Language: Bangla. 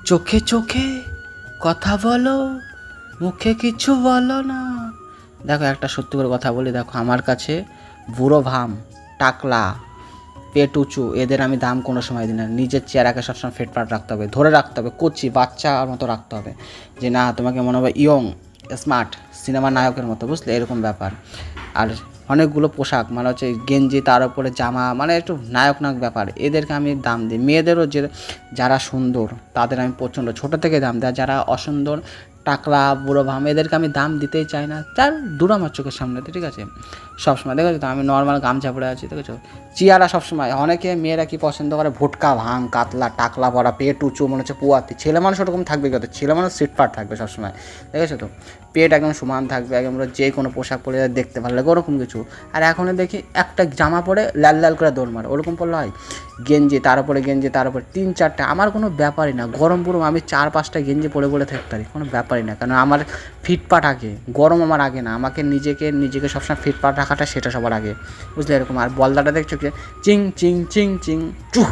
চোখে চোখে কথা বলো, মুখে কিছু বলো না। দেখো একটা সত্যি করে কথা বলি, দেখো আমার কাছে বুড়ো ভাম, টাকলা, পেট উঁচু এদের আমি দাম কোনো সময় দিই না। নিজের চেহারাকে সবসময় ফিটফাট রাখতে হবে, ধরে রাখতে হবে, কচি বাচ্চার মতো রাখতে হবে, যে না তোমাকে মনে হবে ইয়ং স্মার্ট সিনেমার নায়কের মতো, বুঝলে, এরকম ব্যাপার। আর অনেকগুলো পোশাক মানে হচ্ছে গেঞ্জি, তার উপরে জামা, মানে একটু নায়ক নায়ক ব্যাপার, এদেরকে আমি দাম দিই। মেয়েদেরও যারা সুন্দর তাদের আমি প্রচণ্ড ছোটো থেকে দাম দিই, আর যারা অসুন্দর টাকলা বুড়ো ভাম এদেরকে আমি দাম দিতেই চাই না। তার দূর আমার চোখের সামনেতে, ঠিক আছে। সবসময় দেখেছো তো আমি নর্মাল গামছা পরে আছি, দেখেছো চেয়ারা সবসময়। অনেকে মেয়েরা কি পছন্দ করে, ভুটকা ভাং কাতলা টাকলা ভরা পেট উঁচু মনে হচ্ছে পুয়াতি। ছেলে মানুষ ওরকম থাকবে কত, ছেলে মানুষ সিটপাট থাকবে সবসময়, দেখেছো তো, পেট একদম সমান থাকবে, একদম যে কোনো পোশাক পরে দেখতে ভালো লাগে ওরকম কিছু। আর এখন দেখি একটা জামা পরে লাল লাল করে দৌড় মারে, ওরকম পড়লে হয়? গেঞ্জি তার উপরে গেঞ্জি, তার উপরে 3-4টা, আমার কোনো ব্যাপারই না। গরম পুরো আমি 4-5টা গেঞ্জি পরে পরে থাকতে পারি, কোনো ব্যাপারই না। কারণ আমার ফিটপাট আগে, গরম আমার আগে না। আমাকে নিজেকে সবসময় ফিটপাট রাখাটা সেটা সবার আগে, বুঝলে, এরকম। আর বলদাটা দেখছো কি চিং চিং চিং চিং চুহ